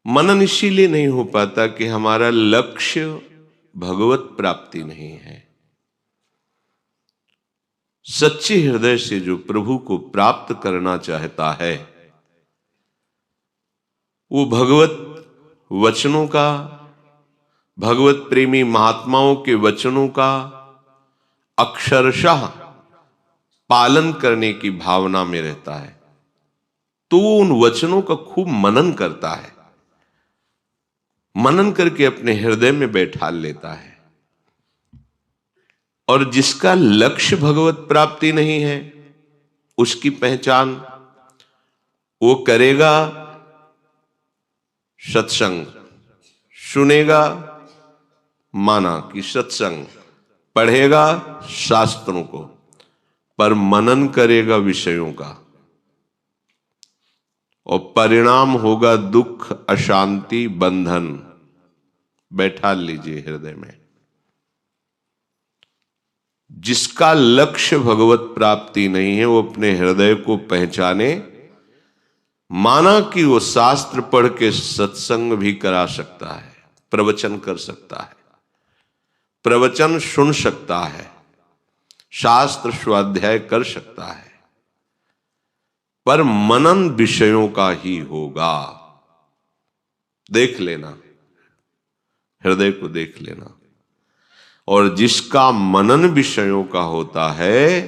मनन इसीलिए नहीं हो पाता कि हमारा लक्ष्य भगवत प्राप्ति नहीं है। सच्चे हृदय से जो प्रभु को प्राप्त करना चाहता है वो भगवत वचनों का, भगवत प्रेमी महात्माओं के वचनों का अक्षरशः पालन करने की भावना में रहता है, तो वो उन वचनों का खूब मनन करता है, मनन करके अपने हृदय में बैठा लेता है। और जिसका लक्ष्य भगवत प्राप्ति नहीं है उसकी पहचान वो करेगा सत्संग, सुनेगा माना कि सत्संग, पढ़ेगा शास्त्रों को, पर मनन करेगा विषयों का, और परिणाम होगा दुख, अशांति, बंधन। बैठा लीजिए हृदय में। जिसका लक्ष्य भगवत प्राप्ति नहीं है वो अपने हृदय को पहचाने, माना कि वो शास्त्र पढ़ के सत्संग भी करा सकता है, प्रवचन कर सकता है, प्रवचन सुन सकता है, शास्त्र स्वाध्याय कर सकता है, पर मनन विषयों का ही होगा। देख लेना, हृदय को देख लेना। और जिसका मनन विषयों का होता है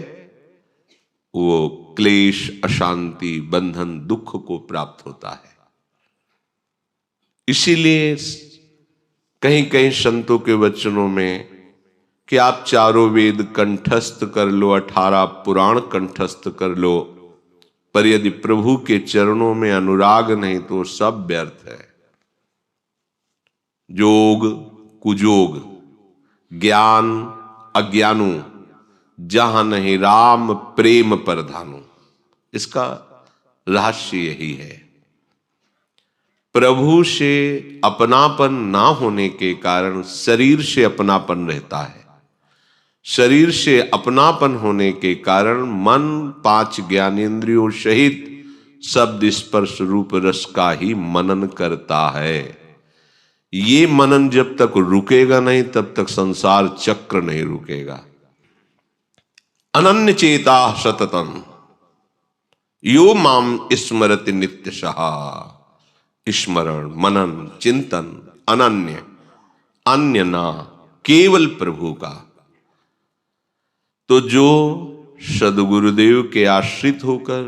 वो क्लेश, अशांति, बंधन, दुख को प्राप्त होता है। इसीलिए कहीं कहीं संतों के वचनों में कि आप चारों वेद कंठस्थ कर लो, 18 पुराण कंठस्थ कर लो, पर यदि प्रभु के चरणों में अनुराग नहीं तो सब व्यर्थ है। जोग कुजोग, ज्ञान अज्ञानु, जहां नहीं राम प्रेम परधानु। इसका रहस्य यही है। प्रभु से अपनापन ना होने के कारण शरीर से अपनापन रहता है, शरीर से अपनापन होने के कारण मन 5 ज्ञानेंद्रियों सहित शब्द स्पर्श रूप रस का ही मनन करता है। ये मनन जब तक रुकेगा नहीं तब तक संसार चक्र नहीं रुकेगा। अनन्य चेता सततम यो माम स्मरति नित्यशः। स्मरण, मनन, चिंतन अनन्य, अन्य ना, केवल प्रभु का। तो जो सद्गुरुदेव के आश्रित होकर,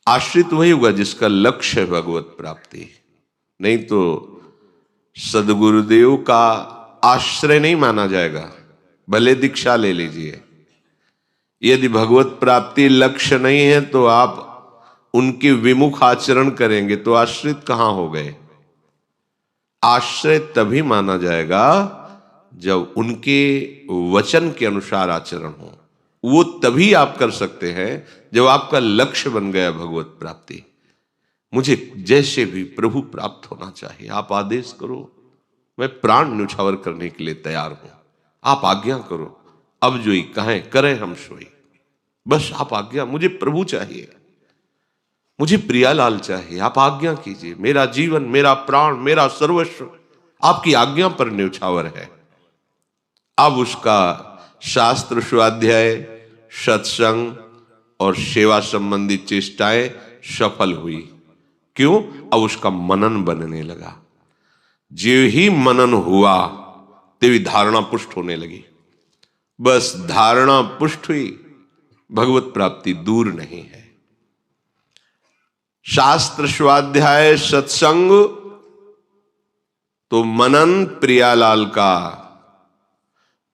आश्रित वही होगा जिसका लक्ष्य है भगवत प्राप्ति, नहीं तो सद्गुरुदेव का आश्रय नहीं माना जाएगा। भले दीक्षा ले लीजिए, यदि भगवत प्राप्ति लक्ष्य नहीं है तो आप उनके विमुख आचरण करेंगे तो आश्रित कहां हो गए। आश्रय तभी माना जाएगा जब उनके वचन के अनुसार आचरण हो। वो तभी आप कर सकते हैं जब आपका लक्ष्य बन गया भगवत प्राप्ति। मुझे जैसे भी प्रभु प्राप्त होना चाहिए, आप आदेश करो, मैं प्राण न्यौछावर करने के लिए तैयार हूं। आप आज्ञा करो, अब जो ही कहें करें हम सोई। बस आप आज्ञा, मुझे प्रभु चाहिए, मुझे प्रियालाल चाहिए, आप आज्ञा कीजिए। मेरा जीवन, मेरा प्राण, मेरा सर्वस्व आपकी आज्ञा पर न्यौछावर है। अब उसका शास्त्र स्वाध्याय, सत्संग और सेवा संबंधी चेष्टाएं सफल हुई। क्यों? अब उसका मनन बनने लगा। जो ही मनन हुआ तेरी धारणा पुष्ट होने लगी। बस धारणा पुष्ट हुई, भगवत प्राप्ति दूर नहीं है। शास्त्र स्वाध्याय, सत्संग तो मनन प्रियालाल का,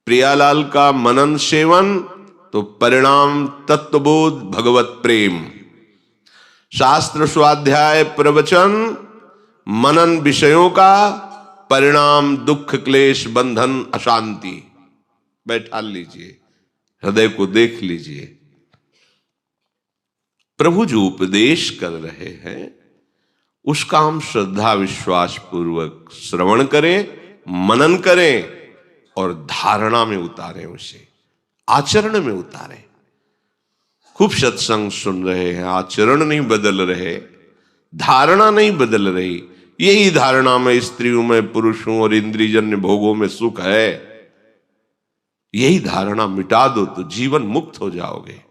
प्रियालाल का मनन सेवन तो परिणाम तत्वबोध, भगवत प्रेम। शास्त्र स्वाध्याय, प्रवचन, मनन विषयों का परिणाम दुख, क्लेश, बंधन, अशांति। बैठा लीजिए, हृदय को देख लीजिए। प्रभु जो उपदेश कर रहे हैं उसका हम श्रद्धा विश्वास पूर्वक श्रवण करें, मनन करें और धारणा में उतारें, उसे आचरण में उतारें। खूब सत्संग सुन रहे हैं, आचरण नहीं बदल रहे धारणा नहीं बदल रही। यही धारणा में स्त्री हूं, मैं पुरुष हूं और इंद्रियजन्य भोगों में सुख है, यही धारणा मिटा दो तो जीवन मुक्त हो जाओगे,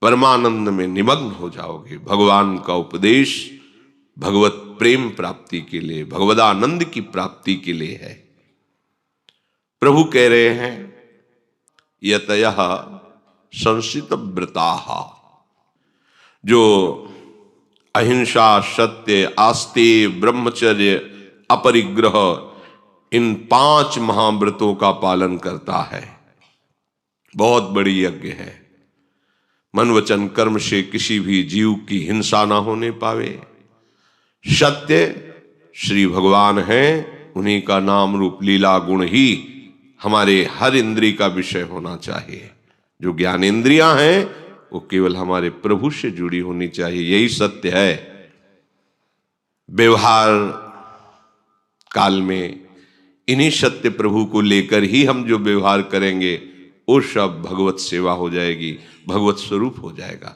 परमानंद में निमग्न हो जाओगे। भगवान का उपदेश भगवत प्रेम प्राप्ति के लिए, भगवदानंद की प्राप्ति के लिए है। प्रभु कह रहे हैं यतयः संसित व्रताः, जो अहिंसा, सत्य, आस्तेय, ब्रह्मचर्य, अपरिग्रह, इन 5 महाव्रतों का पालन करता है, बहुत बड़ी यज्ञ है। मन वचन कर्म से किसी भी जीव की हिंसा ना होने पावे। सत्य श्री भगवान हैं, उन्हीं का नाम रूप लीला गुण ही हमारे हर इंद्रिय का विषय होना चाहिए। जो ज्ञानेंद्रियां हैं वो केवल हमारे प्रभु से जुड़ी होनी चाहिए, यही सत्य है। व्यवहार काल में इन्हीं सत्य प्रभु को लेकर ही हम जो व्यवहार करेंगे वो सब भगवत सेवा हो जाएगी, भगवत स्वरूप हो जाएगा।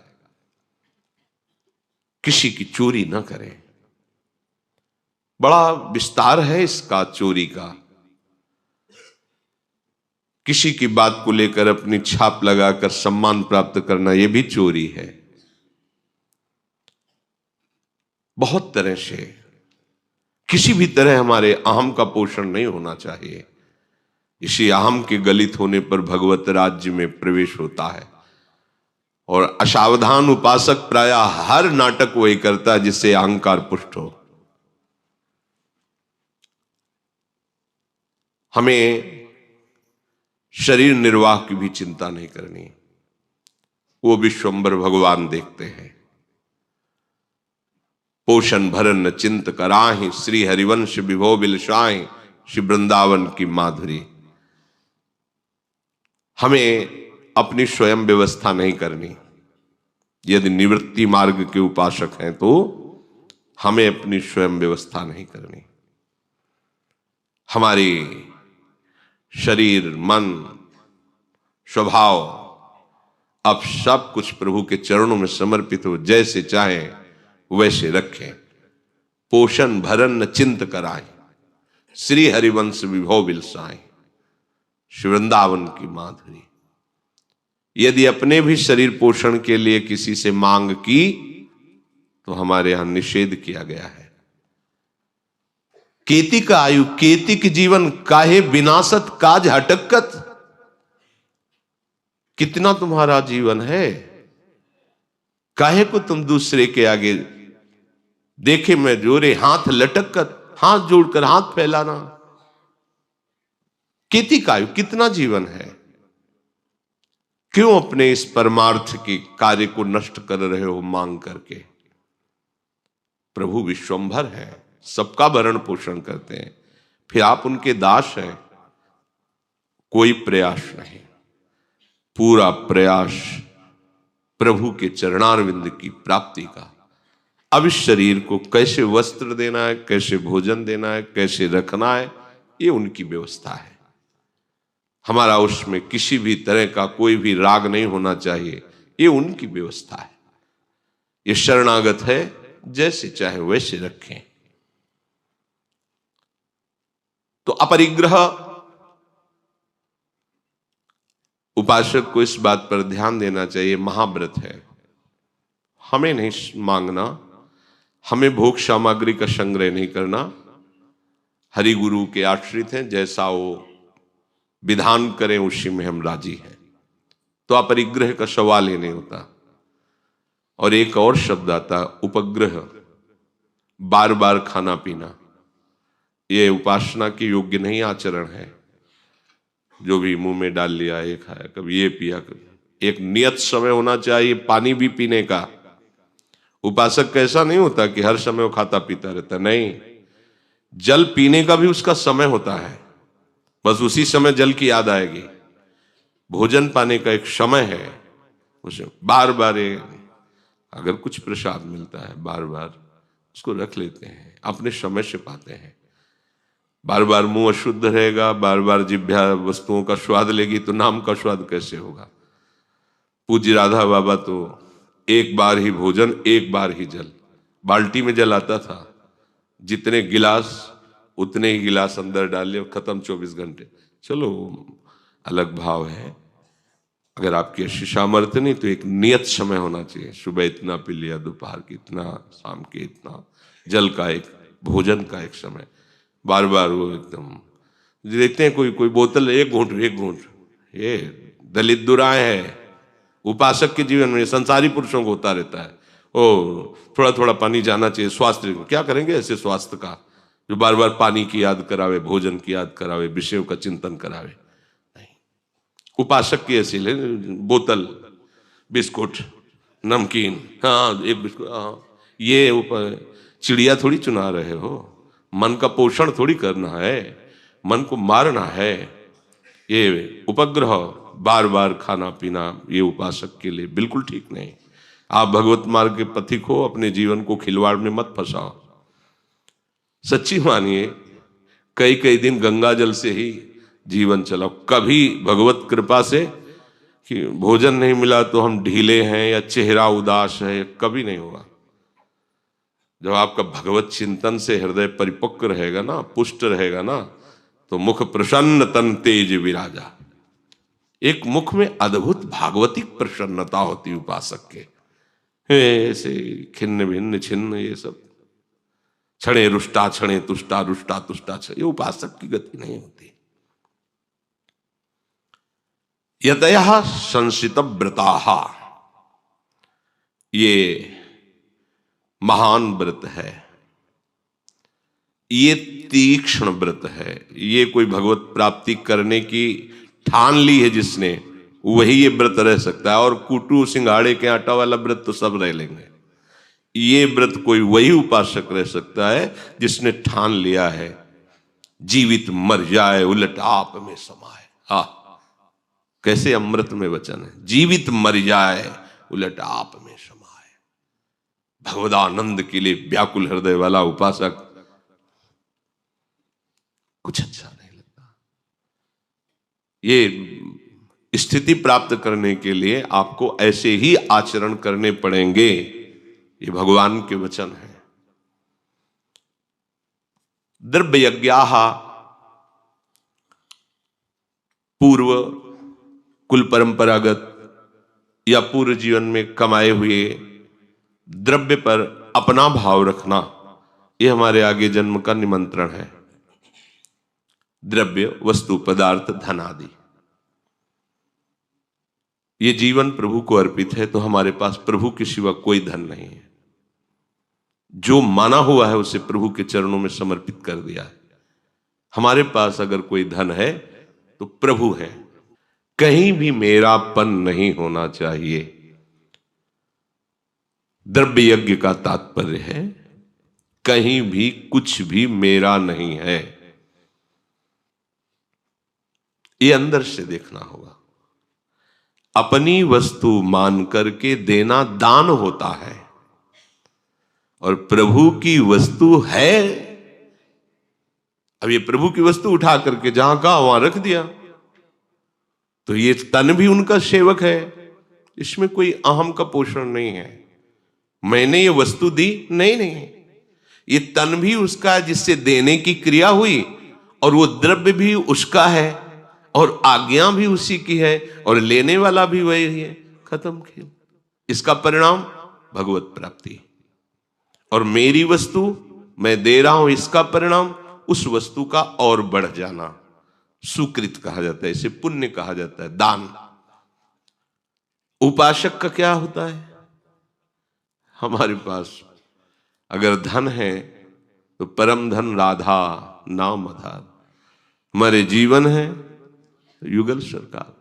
किसी की चोरी न करें। बड़ा विस्तार है इसका चोरी का। किसी की बात को लेकर अपनी छाप लगाकर सम्मान प्राप्त करना, यह भी चोरी है। बहुत तरह से, किसी भी तरह हमारे अहम का पोषण नहीं होना चाहिए। इसी अहम के गलित होने पर भगवत राज्य में प्रवेश होता है। और असावधान उपासक प्रायः हर नाटक वही करता है जिससे अहंकार पुष्ट हो। हमें शरीर निर्वाह की भी चिंता नहीं करनी, वो विश्वम्भर भगवान देखते हैं। पोषण भरन चिंत कराहि, श्री हरिवंश विभो बिलसाहि, श्री वृंदावन की माधुरी। हमें अपनी स्वयं व्यवस्था नहीं करनी। यदि निवृत्ति मार्ग के उपासक हैं तो हमें अपनी स्वयं व्यवस्था नहीं करनी। हमारी शरीर, मन, स्वभाव अब सब कुछ प्रभु के चरणों में समर्पित हो, जैसे चाहे वैसे रखें। पोषण भरन चिंत कराए, श्री हरिवंश विभो बिलसाए, श्री वृंदावन की माधुरी। यदि अपने भी शरीर पोषण के लिए किसी से मांग की तो हमारे यहां निषेध किया गया है। केति का आयु केतिक जीवन, काहे विनाशत काज हटकत। कितना तुम्हारा जीवन है, काहे को तुम दूसरे के आगे देखे मैं जोरे हाथ लटकत, हाथ जोड़कर हाथ फैलाना। केति का आयु, कितना जीवन है, क्यों अपने इस परमार्थ के कार्य को नष्ट कर रहे हो मांग करके। प्रभु विश्वम्भर है, सबका भरण पोषण करते हैं, फिर आप उनके दास हैं। कोई प्रयास नहीं, पूरा प्रयास प्रभु के चरणारविंद की प्राप्ति का। अब इस शरीर को कैसे वस्त्र देना है, कैसे भोजन देना है, कैसे रखना है, ये उनकी व्यवस्था है। हमारा उसमें किसी भी तरह का कोई भी राग नहीं होना चाहिए, ये उनकी व्यवस्था है। ये शरणागत है, जैसे चाहे वैसे रखें। तो अपरिग्रह, उपासक को इस बात पर ध्यान देना चाहिए, महाव्रत है, हमें नहीं मांगना, हमें भोग सामग्री का संग्रह नहीं करना। हरि गुरु के आश्रित हैं, जैसा वो विधान करें उसी में हम राजी हैं। तो अपरिग्रह का सवाल ही नहीं होता। और एक और शब्द आता है उपग्रह, बार बार खाना पीना। ये उपासना के योग्य नहीं आचरण है। जो भी मुंह में डाल लिया, ये खाया, कभी ये पिया, कभी। एक नियत समय होना चाहिए पानी भी पीने का। उपासक का ऐसा नहीं होता कि हर समय वो खाता पीता रहता, नहीं। जल पीने का भी उसका समय होता है, बस उसी समय जल की याद आएगी। भोजन पाने का एक समय है, उसे बार बार अगर कुछ प्रसाद मिलता है बार बार उसको रख लेते हैं, अपने समय से पाते हैं। बार बार मुंह अशुद्ध रहेगा, बार बार जिह्वा वस्तुओं का स्वाद लेगी तो नाम का स्वाद कैसे होगा। पूज्य राधा बाबा तो एक बार ही भोजन, एक बार ही जल, बाल्टी में जल आता था, जितने गिलास उतने ही गिलास अंदर डाल लिया, खत्म 24 घंटे। चलो अलग भाव है। अगर आपकी ऐसी सामर्थ्य नहीं तो एक नियत समय होना चाहिए, सुबह इतना पी लिया, दोपहर की इतना, शाम के इतना, जल का एक, भोजन का एक समय। बार बार वो एकदम देखते हैं कोई कोई बोतल एक घूंट, ये दलित दुराए है। उपासक के जीवन में, संसारी पुरुषों को होता रहता है, ओ थोड़ा थोड़ा पानी जाना चाहिए, स्वास्थ्य क्या करेंगे ऐसे स्वास्थ्य का, जो बार बार पानी की याद करावे, भोजन की याद करावे, विषयों का चिंतन करावे। नहीं, उपासक की ऐसी ले बोतल, बिस्कुट, नमकीन, हाँ एक बिस्कुट, हाँ ये ऊपर चिड़िया थोड़ी चुना रहे हो, मन का पोषण थोड़ी करना है, मन को मारना है। ये उपग्रह बार बार खाना पीना ये उपासक के लिए बिल्कुल ठीक नहीं। आप भगवत मार्ग के पथिक हो, अपने जीवन को खिलवाड़ में मत फंसाओ। सच्ची मानिए, कई कई दिन गंगा जल से ही जीवन चलाओ। कभी भगवत कृपा से कि भोजन नहीं मिला तो हम ढीले हैं या चेहरा उदास है, कभी नहीं होगा। जब आपका भगवत चिंतन से हृदय परिपक्व रहेगा ना, पुष्ट रहेगा ना, तो मुख प्रसन्न तन तेज विराजा। एक मुख में अद्भुत भागवतिक प्रसन्नता होती उपासक के। ऐसे खिन्न भिन्न छिन्न ये सब क्षणे रुष्टा क्षणे तुष्टा, रुष्टा तुष्टा, ये उपासक की गति नहीं होती। यतयः संसित व्रताः, ये महान व्रत है, ये तीक्ष्ण व्रत है। ये कोई भगवत प्राप्ति करने की ठान ली है जिसने, वही ये व्रत रह सकता है। और कुटू सिंगाड़े के आटा वाला व्रत तो सब रह लेंगे। ये व्रत कोई वही उपासक रह सकता है जिसने ठान लिया है, जीवित मर जाए उलट आप में समाए। हा, कैसे अमृत में वचन है, जीवित मर जाए उलट आप में समाए। भगवदानंद के लिए व्याकुल हृदय वाला उपासक कुछ अच्छा नहीं लगता। ये स्थिति प्राप्त करने के लिए आपको ऐसे ही आचरण करने पड़ेंगे। ये भगवान के वचन है। द्रव्य यज्ञाः, पूर्व कुल परंपरागत या पूर्व जीवन में कमाए हुए द्रव्य पर अपना भाव रखना, यह हमारे आगे जन्म का निमंत्रण है। द्रव्य, वस्तु, पदार्थ, धन आदि, ये जीवन प्रभु को अर्पित है, तो हमारे पास प्रभु के सिवा कोई धन नहीं है। जो माना हुआ है उसे प्रभु के चरणों में समर्पित कर दिया है। हमारे पास अगर कोई धन है तो प्रभु है। कहीं भी मेरापन नहीं होना चाहिए। द्रव्य यज्ञ का तात्पर्य है कहीं भी कुछ भी मेरा नहीं है। ये अंदर से देखना होगा। अपनी वस्तु मान करके देना दान होता है, और प्रभु की वस्तु है। अब ये प्रभु की वस्तु उठा करके जहां कहा वहां रख दिया, तो ये तन भी उनका सेवक है। इसमें कोई अहम का पोषण नहीं है। मैंने ये वस्तु दी, नहीं, ये तन भी उसका है जिससे देने की क्रिया हुई, और वो द्रव्य भी उसका है, और आज्ञा भी उसी की है, और लेने वाला भी वही है। खत्म खेल। इसका परिणाम भगवत प्राप्ति। और मेरी वस्तु मैं दे रहा हूं, इसका परिणाम उस वस्तु का और बढ़ जाना। सुकृत कहा जाता है, इसे पुण्य कहा जाता है, दान। उपासक का क्या होता है? हमारे पास अगर धन है तो परम धन राधा नाम आधार। हमारे जीवन है तो युगल सरकार,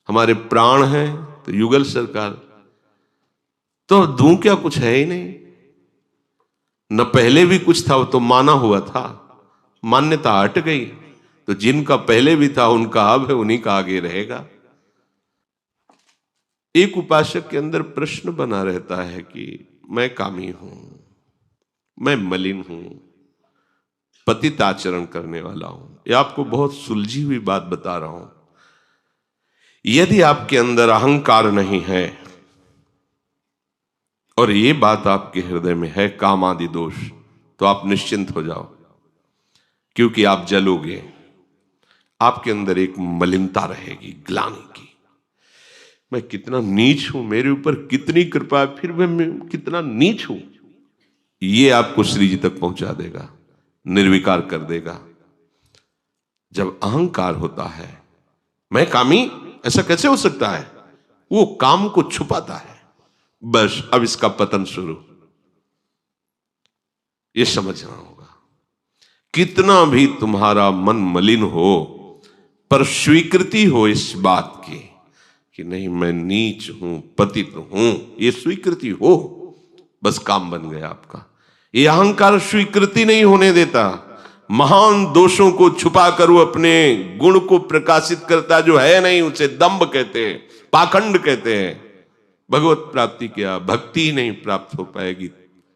हमारे प्राण है तो युगल सरकार। तो दूं क्या, कुछ है ही नहीं। न पहले भी कुछ था, वो तो माना हुआ था, मान्यता हट गई। तो जिनका पहले भी था उनका अब है, उन्हीं का आगे रहेगा। एक उपासक के अंदर प्रश्न बना रहता है कि मैं कामी हूं, मैं मलिन हूं, पतित आचरण करने वाला हूं। ये आपको बहुत सुलझी हुई बात बता रहा हूं। यदि आपके अंदर अहंकार नहीं है, और ये बात आपके हृदय में है, काम आदि दोष, तो आप निश्चिंत हो जाओ, क्योंकि आप जलोगे। आपके अंदर एक मलिनता रहेगी, ग्लानि की। मैं कितना नीच हूं, मेरे ऊपर कितनी कृपा है, फिर मैं कितना नीच हूं। ये आपको श्री जी तक पहुंचा देगा, निर्विकार कर देगा। जब अहंकार होता है, मैं कामी, ऐसा कैसे हो सकता है, वो काम को छुपाता है। बस अब इसका पतन शुरू, ये समझना होगा। कितना भी तुम्हारा मन मलिन हो, पर स्वीकृति हो इस बात की कि नहीं मैं नीच हूं, पतित हूं, ये स्वीकृति हो, बस काम बन गया आपका। ये अहंकार स्वीकृति नहीं होने देता। महान दोषों को छुपा कर वो अपने गुण को प्रकाशित करता जो है नहीं, उसे दंभ कहते हैं, पाखंड कहते हैं। भगवत प्राप्ति क्या, भक्ति नहीं प्राप्त हो पाएगी,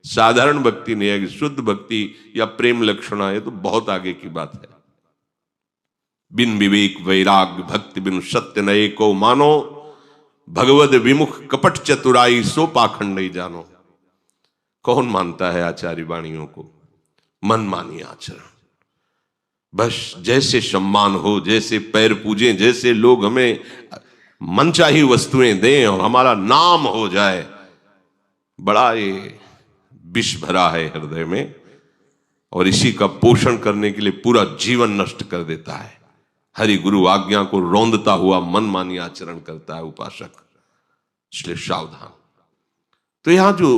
साधारण भक्ति नहीं आएगी, शुद्ध भक्ति या प्रेम लक्षणा, ये तो बहुत आगे की बात है। बिन विवेक वैराग्य भक्ति बिन सत्य नए को मानो, भगवद विमुख कपट चतुराई सो पाखंड नहीं जानो। कौन मानता है आचार्य वाणियों को? मनमानी आचरण। बस जैसे सम्मान हो, जैसे पैर पूजें, जैसे लोग हमें मनचाही वस्तुएं दें और हमारा नाम हो जाए, बड़ा ये विष भरा है हृदय में, और इसी का पोषण करने के लिए पूरा जीवन नष्ट कर देता है। हरि गुरु आज्ञा को रौंदता हुआ मनमानी आचरण करता है उपासक, इसलिए सावधान। तो यहां जो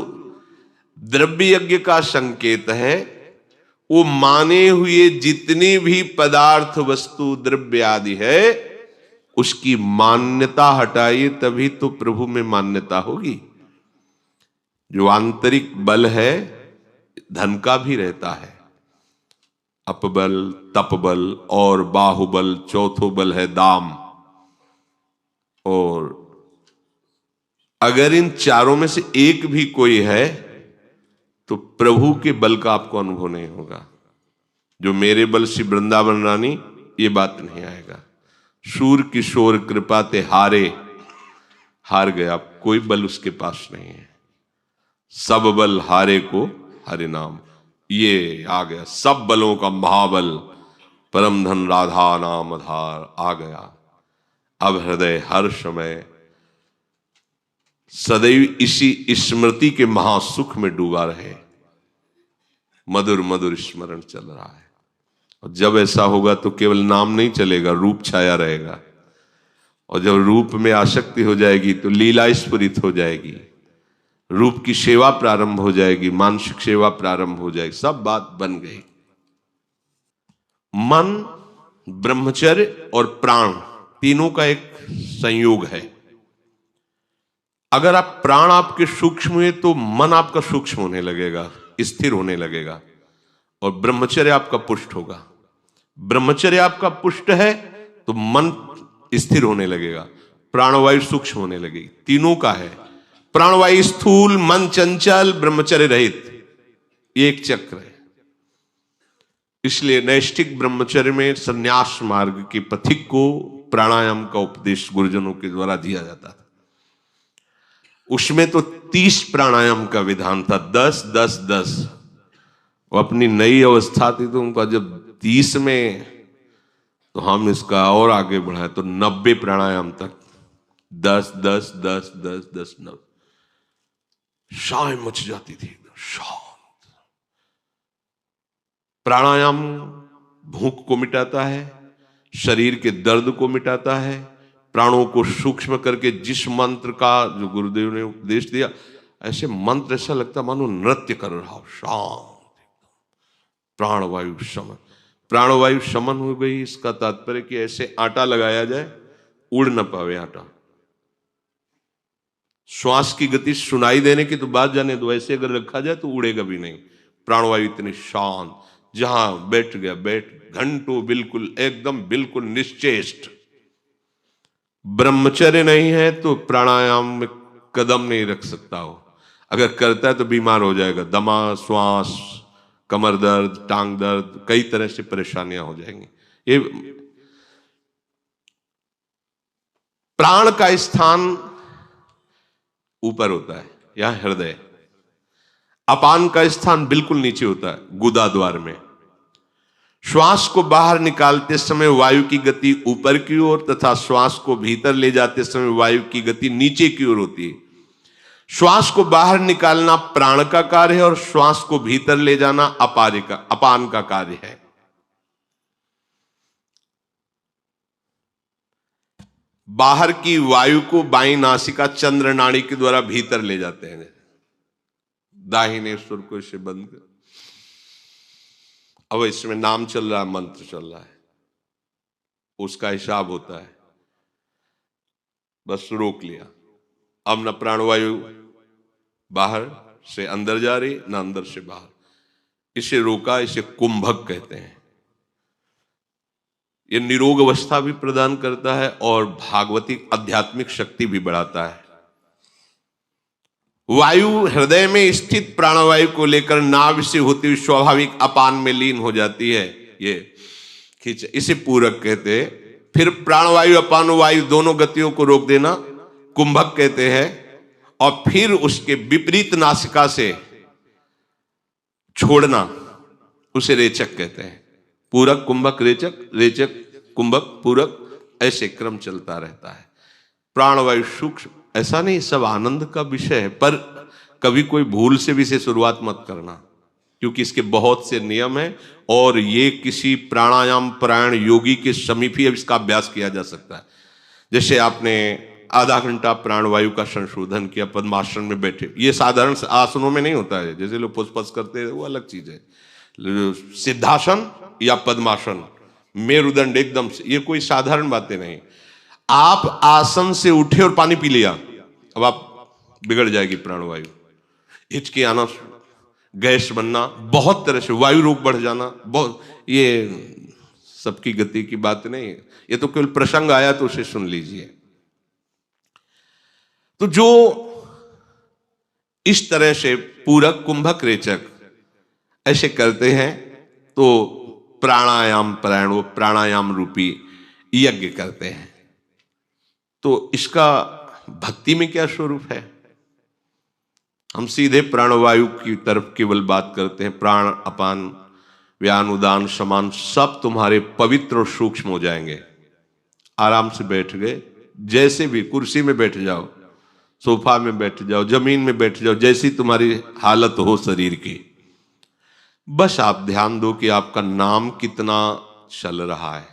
द्रव्य यज्ञ का संकेत है, वो माने हुए जितनी भी पदार्थ वस्तु द्रव्य आदि है, उसकी मान्यता हटाइए, तभी तो प्रभु में मान्यता होगी। जो आंतरिक बल है, धन का भी रहता है, अपबल, तपबल और बाहुबल, चौथो बल है दाम। और अगर इन चारों में से एक भी कोई है, तो प्रभु के बल का आपको अनुभव नहीं होगा। जो मेरे बल से वृंदावन रानी, ये बात नहीं आएगा। शूर किशोर कृपा ते हारे, हार गया, कोई बल उसके पास नहीं है। सब बल हारे को हरि नाम, ये आ गया। सब बलों का महाबल परम धन राधा नाम आधार आ गया। अब हृदय हर समय सदैव इसी स्मृति के महासुख में डूबा रहे। मधुर मधुर स्मरण चल रहा है। और जब ऐसा होगा तो केवल नाम नहीं चलेगा, रूप छाया रहेगा। और जब रूप में आसक्ति हो जाएगी तो लीला स्फुरित हो जाएगी, रूप की सेवा प्रारंभ हो जाएगी, मानसिक सेवा प्रारंभ हो जाएगी, सब बात बन गई। मन, ब्रह्मचर्य और प्राण तीनों का एक संयोग है। अगर आप प्राण आपके सूक्ष्म हुए तो मन आपका सूक्ष्म होने लगेगा, स्थिर होने लगेगा, और ब्रह्मचर्य आपका पुष्ट होगा। ब्रह्मचर्य आपका पुष्ट है तो मन स्थिर होने लगेगा, प्राणवायु सूक्ष्म होने लगेगी। तीनों का है, प्राणवायु स्थूल, मन चंचल, ब्रह्मचर्य रहित, ये एक चक्र है। इसलिए नैष्ठिक ब्रह्मचर्य में संन्यास मार्ग के पथिक को प्राणायाम का उपदेश गुरुजनों के द्वारा दिया जाता था। उसमें तो 30 प्राणायाम का विधान था, 10 10 10। वो अपनी नई अवस्था थी तो उनका जब 30 में, तो हम इसका और आगे बढ़ाए तो 90 प्राणायाम तक, 10 10 10 10 10 9। शाय मच जाती थी, शांत। प्राणायाम भूख को मिटाता है, शरीर के दर्द को मिटाता है, प्राणों को सूक्ष्म करके जिस मंत्र का जो गुरुदेव ने उपदेश दिया, ऐसे मंत्र ऐसा लगता मानो नृत्य कर रहा हो, शांत। प्राणवायु शमन, प्राणवायु शमन हो गई, इसका तात्पर्य कि ऐसे आटा लगाया जाए उड़ न पावे आटा। श्वास की गति सुनाई देने की तो बात जाने दो, ऐसे अगर रखा जाए तो उड़ेगा भी नहीं। प्राणवायु इतनी शांत, जहां बैठ गया बैठ, घंटों बिल्कुल एकदम बिल्कुल निश्चेष्ट। ब्रह्मचर्य नहीं है तो प्राणायाम में कदम नहीं रख सकता हो, अगर करता है तो बीमार हो जाएगा। दमा, श्वास, कमर दर्द, टांग दर्द, कई तरह से परेशानियां हो जाएंगी। ये प्राण का स्थान ऊपर होता है, यह हृदय। अपान का स्थान बिल्कुल नीचे होता है, गुदा द्वार में। श्वास को बाहर निकालते समय वायु की गति ऊपर की ओर तथा श्वास को भीतर ले जाते समय वायु की गति नीचे की ओर होती है। श्वास को बाहर निकालना प्राण का कार्य है और श्वास को भीतर ले जाना अपान का कार्य है। बाहर की वायु को बाईं नासिका चंद्र नाड़ी के द्वारा भीतर ले जाते हैं। दाहिने सुर को इसे बंद कर, अब इसमें नाम चल रहा है, मंत्र चल रहा है, उसका हिसाब होता है, बस रोक लिया। अब न प्राणवायु बाहर से अंदर जा रही न अंदर से बाहर, इसे रोका, इसे कुंभक कहते हैं। ये निरोग अवस्था भी प्रदान करता है और भागवतिक आध्यात्मिक शक्ति भी बढ़ाता है। वायु हृदय में स्थित प्राणवायु को लेकर नाभि से होती हुई स्वाभाविक अपान में लीन हो जाती है। ये खींच, इसे पूरक कहते हैं। फिर प्राणवायु अपान वायु दोनों गतियों को रोक देना कुंभक कहते हैं, और फिर उसके विपरीत नासिका से छोड़ना उसे रेचक कहते हैं। पूरक कुंभक रेचक, रेचक कुंभक पूरक, ऐसे क्रम चलता रहता है। प्राणवायु सूक्ष्म, ऐसा नहीं सब आनंद का विषय है, पर कभी कोई भूल से भी इसे शुरुआत मत करना, क्योंकि इसके बहुत से नियम हैं और ये किसी प्राणायाम परायण योगी के समीप ही इसका अभ्यास किया जा सकता है। जैसे आपने आधा घंटा प्राणवायु का संशोधन किया पद्मासन में बैठे, ये साधारण आसनों में नहीं होता है। जैसे लोग पुष्पस करते हैं वो अलग चीज है। सिद्धासन या पद्मासन, मेरुदंड एकदम से, ये कोई साधारण बातें नहीं। आप आसन से उठे और पानी पी लिया, अब आप बिगड़ जाएगी प्राणवायु। हिचकी आना, गैस बनना, बहुत तरह से वायु रोग बढ़ जाना, बहुत, ये सबकी गति की बात नहीं है, ये तो केवल प्रसंग आया तो उसे सुन लीजिए। तो जो इस तरह से पूरक कुंभक रेचक ऐसे करते हैं तो प्राणायाम परायण, वो प्राणायाम रूपी यज्ञ करते हैं। तो इसका भक्ति में क्या स्वरूप है? हम सीधे प्राणवायु की तरफ केवल बात करते हैं। प्राण अपान व्यान उदान समान सब तुम्हारे पवित्र और सूक्ष्म हो जाएंगे। आराम से बैठ गए, जैसे भी कुर्सी में बैठ जाओ, सोफा में बैठ जाओ, जमीन में बैठ जाओ, जैसी तुम्हारी हालत हो शरीर की, बस आप ध्यान दो कि आपका नाम कितना चल रहा है।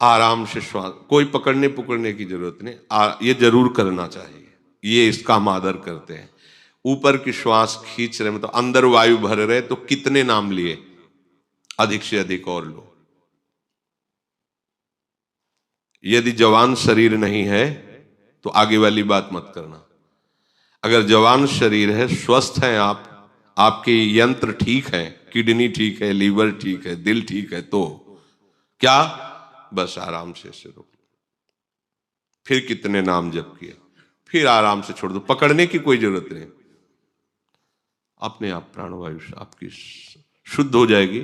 आराम से श्वास, कोई पकड़ने की जरूरत नहीं, ये जरूर करना चाहिए, ये इसका हम आदर करते हैं। ऊपर की श्वास खींच रहे, मतलब अंदर वायु भर रहे, तो कितने नाम लिए, अधिक से अधिक और लो। यदि जवान शरीर नहीं है तो आगे वाली बात मत करना। अगर जवान शरीर है, स्वस्थ हैं आप, आपके यंत्र ठीक है, किडनी ठीक है, लीवर ठीक है, दिल ठीक है, तो क्या, बस आराम से रोक। फिर कितने नाम जप किए, फिर आराम से छोड़ दो, पकड़ने की कोई जरूरत नहीं, अपने आप प्राणवायु आपकी शुद्ध हो जाएगी।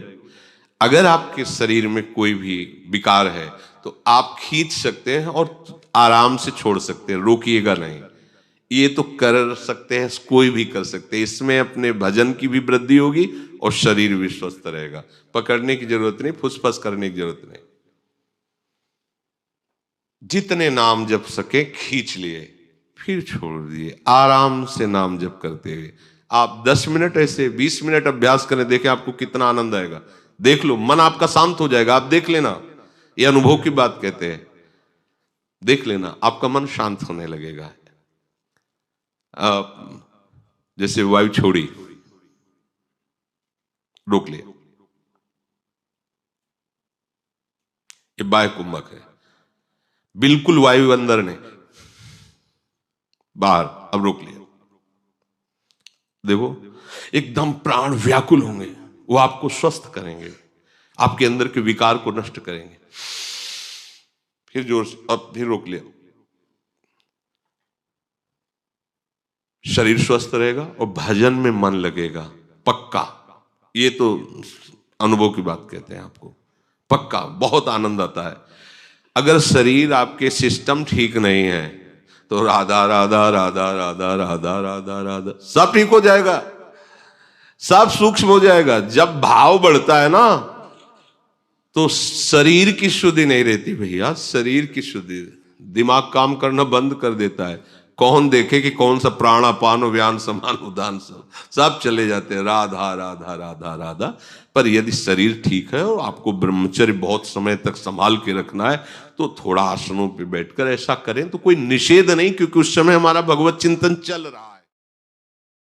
अगर आपके शरीर में कोई भी विकार है तो आप खींच सकते हैं और आराम से छोड़ सकते हैं, रोकिएगा नहीं। ये तो कर सकते हैं, कोई भी कर सकते हैं। इसमें अपने भजन की भी वृद्धि होगी और शरीर भी स्वस्थ रहेगा। पकड़ने की जरूरत नहीं, फुसफस करने की जरूरत नहीं। जितने नाम जप सके खींच लिए, फिर छोड़ दिए, आराम से नाम जप करते हुए आप 10 मिनट ऐसे 20 मिनट अभ्यास करें, देखें आपको कितना आनंद आएगा। देख लो, मन आपका शांत हो जाएगा। आप देख लेना, ये अनुभव की बात कहते हैं, देख लेना आपका मन शांत होने लगेगा। जैसे वायु छोड़ी, रोक लिया, ये बाह्य कुंभक है, बिल्कुल वायु अंदर नहीं, बाहर। अब रोक लिया, देखो एकदम प्राण व्याकुल होंगे, वो आपको स्वस्थ करेंगे, आपके अंदर के विकार को नष्ट करेंगे। फिर जोर से, अब फिर रोक लिया, शरीर स्वस्थ रहेगा और भजन में मन लगेगा पक्का। ये तो अनुभव की बात कहते हैं आपको, पक्का बहुत आनंद आता है। अगर शरीर आपके सिस्टम ठीक नहीं है तो राधा राधा राधा राधा राधा राधा राधा सब ठीक हो जाएगा, सब सूक्ष्म हो जाएगा। जब भाव बढ़ता है ना तो शरीर की शुद्धि नहीं रहती भैया, शरीर की शुद्धि, दिमाग काम करना बंद कर देता है। कौन देखे कि कौन सा प्राणापान व्यान समान उदान सब चले जाते हैं, राधा राधा राधा राधा। पर यदि शरीर ठीक है और आपको ब्रह्मचर्य बहुत समय तक संभाल के रखना है तो थोड़ा आसनों पे बैठकर ऐसा करें तो कोई निषेध नहीं, क्योंकि उस समय हमारा भगवत चिंतन चल रहा है।